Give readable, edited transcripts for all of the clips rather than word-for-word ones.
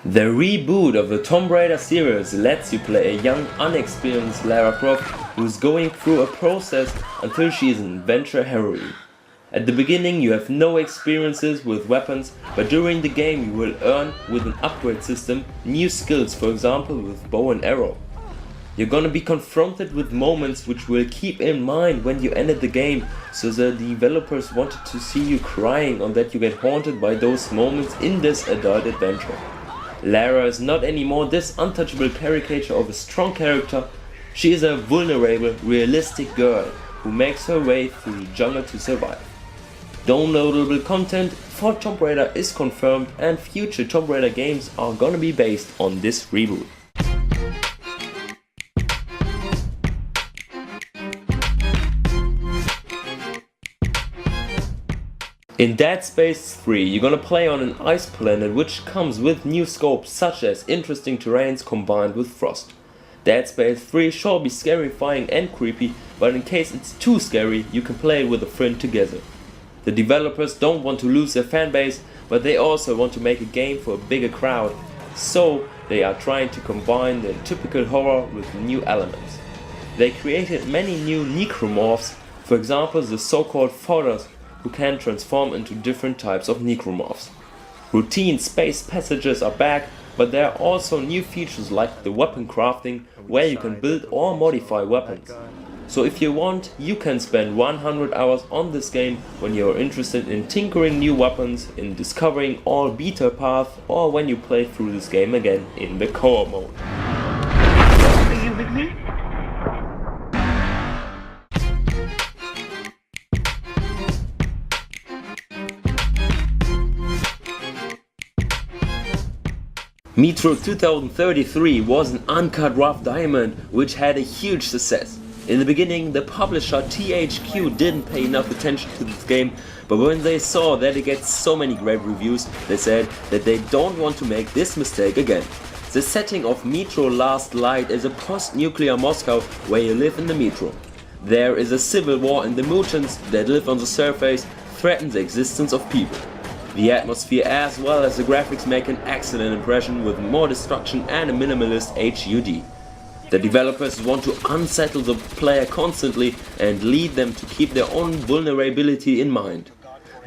The reboot of the Tomb Raider series lets you play a young, unexperienced Lara Croft who is going through a process until she is an adventure heroine. At the beginning you have no experiences with weapons, but during the game you will earn, with an upgrade system, new skills, for example with bow and arrow. You're gonna be confronted with moments which will keep in mind when you ended the game, so the developers wanted to see you crying or that you get haunted by those moments in this adult adventure. Lara is not anymore this untouchable caricature of a strong character. She is a vulnerable, realistic girl who makes her way through the jungle to survive. Downloadable content for Tomb Raider is confirmed, and future Tomb Raider games are gonna be based on this reboot. In Dead Space 3 you're gonna play on an ice planet which comes with new scopes such as interesting terrains combined with frost. Dead Space 3 shall be scarifying and creepy, but in case it's too scary you can play it with a friend together. The developers don't want to lose their fanbase, but they also want to make a game for a bigger crowd, so they are trying to combine the typical horror with new elements. They created many new necromorphs, for example the so-called fodders, who can transform into different types of necromorphs. Routine space passages are back, but there are also new features like the weapon crafting, where you can build or modify weapons. So if you want, you can spend 100 hours on this game when you are interested in tinkering new weapons, in discovering all beta paths, or when you play through this game again in the co-op mode. Are you with me? Metro 2033 was an uncut rough diamond which had a huge success. In the beginning the publisher THQ didn't pay enough attention to this game, but when they saw that it gets so many great reviews, they said that they don't want to make this mistake again. The setting of Metro Last Light is a post-nuclear Moscow where you live in the metro. There is a civil war and the mutants that live on the surface threaten the existence of people. The atmosphere as well as the graphics make an excellent impression with more destruction and a minimalist HUD. The developers want to unsettle the player constantly and lead them to keep their own vulnerability in mind.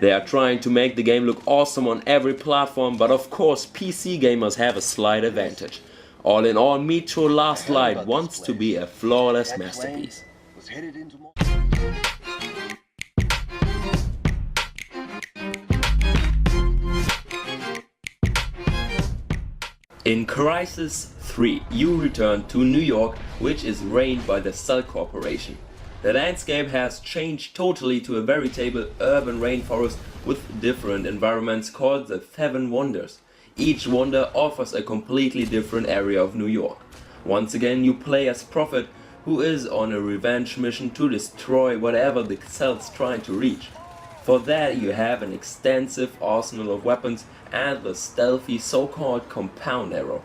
They are trying to make the game look awesome on every platform, but of course PC gamers have a slight advantage. All in all, Metro Last Light wants to be a flawless masterpiece. In Crysis 3, you return to New York, which is reigned by the Cell Corporation. The landscape has changed totally to a veritable urban rainforest with different environments called the Seven Wonders. Each wonder offers a completely different area of New York. Once again you play as Prophet, who is on a revenge mission to destroy whatever the Cell's trying to reach. For that you have an extensive arsenal of weapons and the stealthy so-called compound arrow.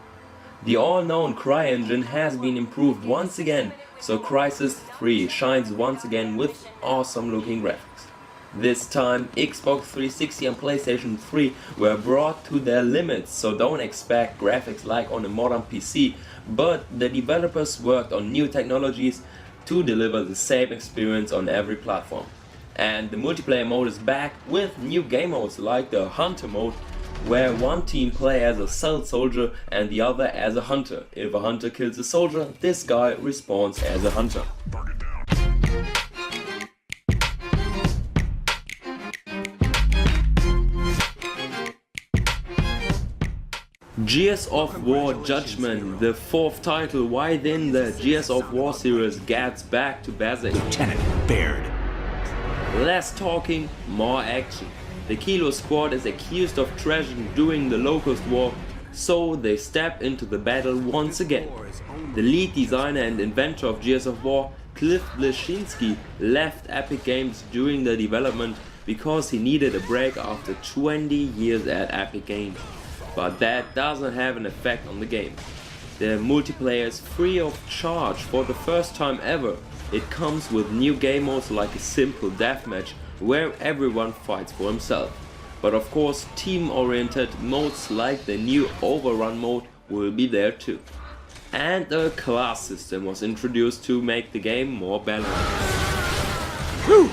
The all-known CryEngine has been improved once again, so Crysis 3 shines once again with awesome looking graphics. This time Xbox 360 and PlayStation 3 were brought to their limits, so don't expect graphics like on a modern PC, but the developers worked on new technologies to deliver the same experience on every platform. And the multiplayer mode is back with new game modes like the Hunter mode, where one team play as a Cell soldier and the other as a hunter. If a hunter kills a soldier, this guy respawns as a hunter. Gears of War Judgment, the fourth title within the Gears of War series, gets back to basics. Lieutenant Baird. Less talking, more action. The Kilo squad is accused of treason during the Locust War, so they step into the battle once again. The lead designer and inventor of Gears of War, Cliff Bleszinski, left Epic Games during the development because he needed a break after 20 years at Epic Games. But that doesn't have an effect on the game. The multiplayer is free of charge for the first time ever. It comes with new game modes like a simple deathmatch where everyone fights for himself. but of course team-oriented modes like the new Overrun mode will be there too. And a class system was introduced to make the game more balanced. Woo!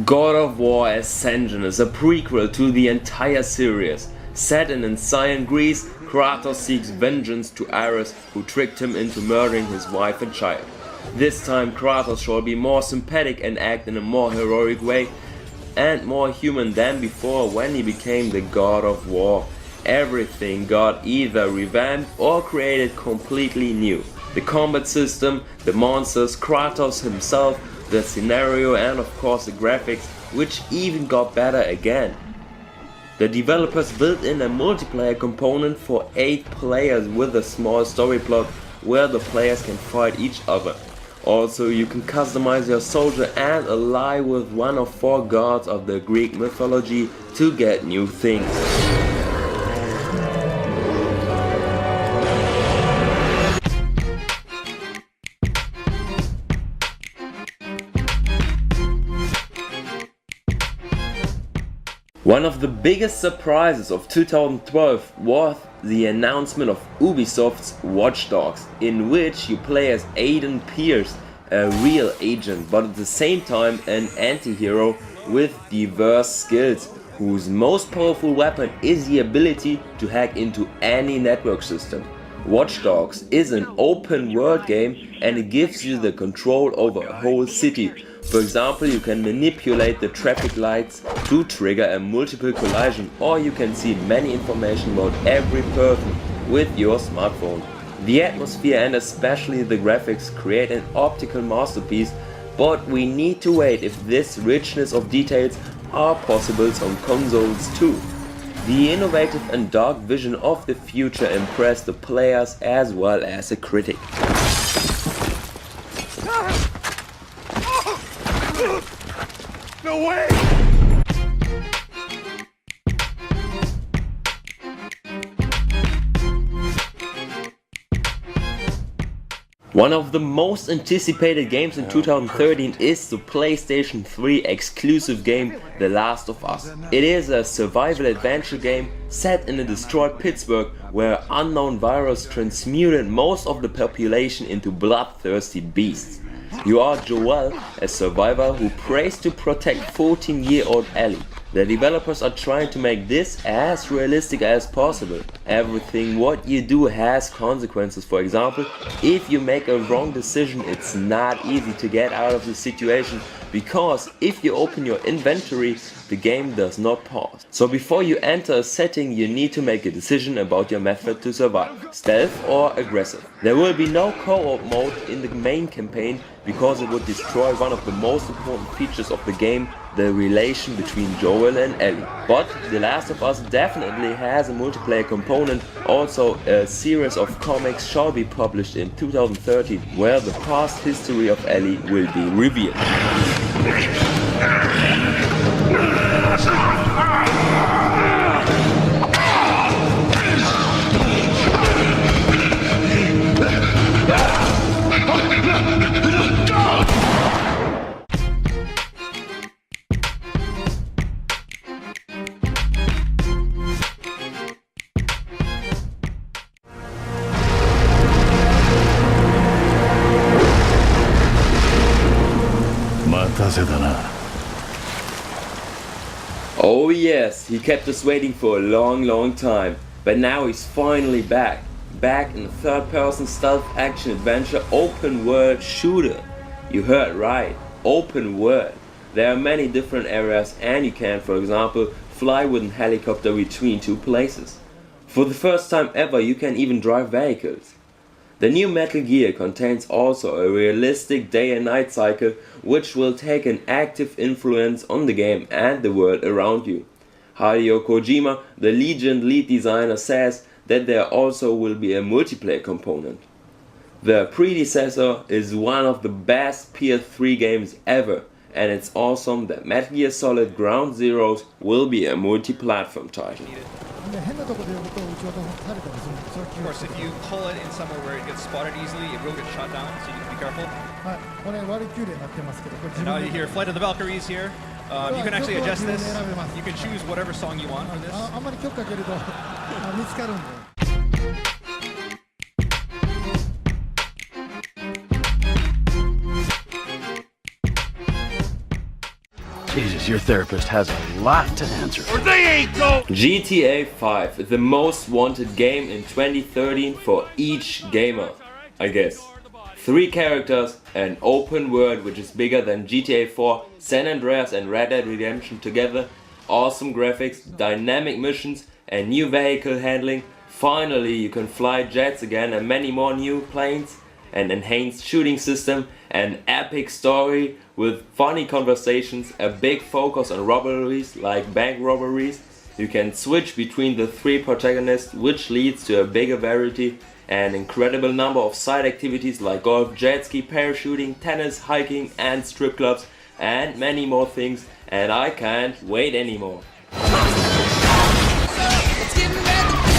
God of War Ascension is a prequel to the entire series. Set in ancient Greece, Kratos seeks vengeance to Ares, who tricked him into murdering his wife and child. This time Kratos shall be more sympathetic and act in a more heroic way and more human than before when he became the God of War. Everything got either revamped or created completely new. The combat system, the monsters, Kratos himself, the scenario and of course the graphics, which even got better again. The developers built in a multiplayer component for 8 players with a small story plot where the players can fight each other. Also, you can customize your soldier and ally with one of 4 gods of the Greek mythology to get new things. One of the biggest surprises of 2012 was the announcement of Ubisoft's Watch Dogs, in which you play as Aiden Pierce, a real agent but at the same time an anti-hero with diverse skills, whose most powerful weapon is the ability to hack into any network system. Watch Dogs is an open world game and it gives you the control over a whole city. For example, you can manipulate the traffic lights to trigger a multiple collision, or you can see many information about every person with your smartphone. The atmosphere and especially the graphics create an optical masterpiece, but we need to wait if this richness of details are possible on consoles too. The innovative and dark vision of the future impressed the players as well as the critic. No way! One of the most anticipated games in 2013 is the PlayStation 3 exclusive game The Last of Us. It is a survival adventure game set in a destroyed Pittsburgh where an unknown virus transmuted most of the population into bloodthirsty beasts. You are Joel, a survivor who prays to protect 14-year-old Ellie. The developers are trying to make this as realistic as possible. Everything what you do has consequences. For example, if you make a wrong decision, it's not easy to get out of the situation, because if you open your inventory, the game does not pause. So before you enter a setting, you need to make a decision about your method to survive, stealth or aggressive. There will be no co-op mode in the main campaign because it would destroy one of the most important features of the game, the relation between Joel and Ellie. But The Last of Us definitely has a multiplayer component. Also, a series of comics shall be published in 2013 where the past history of Ellie will be revealed. Oh yes, he kept us waiting for a long time, but now he's finally back in a third-person stealth action adventure open world shooter. You heard right, open world. There are many different areas and you can, for example, fly with a helicopter between 2 places. For the first time ever you can even drive vehicles. The new Metal Gear contains also a realistic day and night cycle which will take an active influence on the game and the world around you. Hideo Kojima, the Legend lead designer, says that there also will be a multiplayer component. The predecessor is one of the best PS3 games ever, and it's awesome that Metal Gear Solid Ground Zeroes will be a multi-platform title. Of course, if you pull it in somewhere where it gets spotted easily, it will get shot down, so you need to be careful. And now you hear Flight of the Valkyries here. You can actually adjust this. You can choose whatever song you want for this. Jesus, your therapist has a lot to answer. GTA 5, the most wanted game in 2013 for each gamer, I guess. 3 characters, an open world which is bigger than GTA 4, San Andreas and Red Dead Redemption together, awesome graphics, dynamic missions and new vehicle handling. Finally you can fly jets again and many more new planes, an enhanced shooting system, an epic story with funny conversations, a big focus on robberies like bank robberies. You can switch between the 3 protagonists, which leads to a bigger variety, an incredible number of side activities like golf, jet ski, parachuting, tennis, hiking and strip clubs and many more things, and I can't wait anymore. It's getting ready.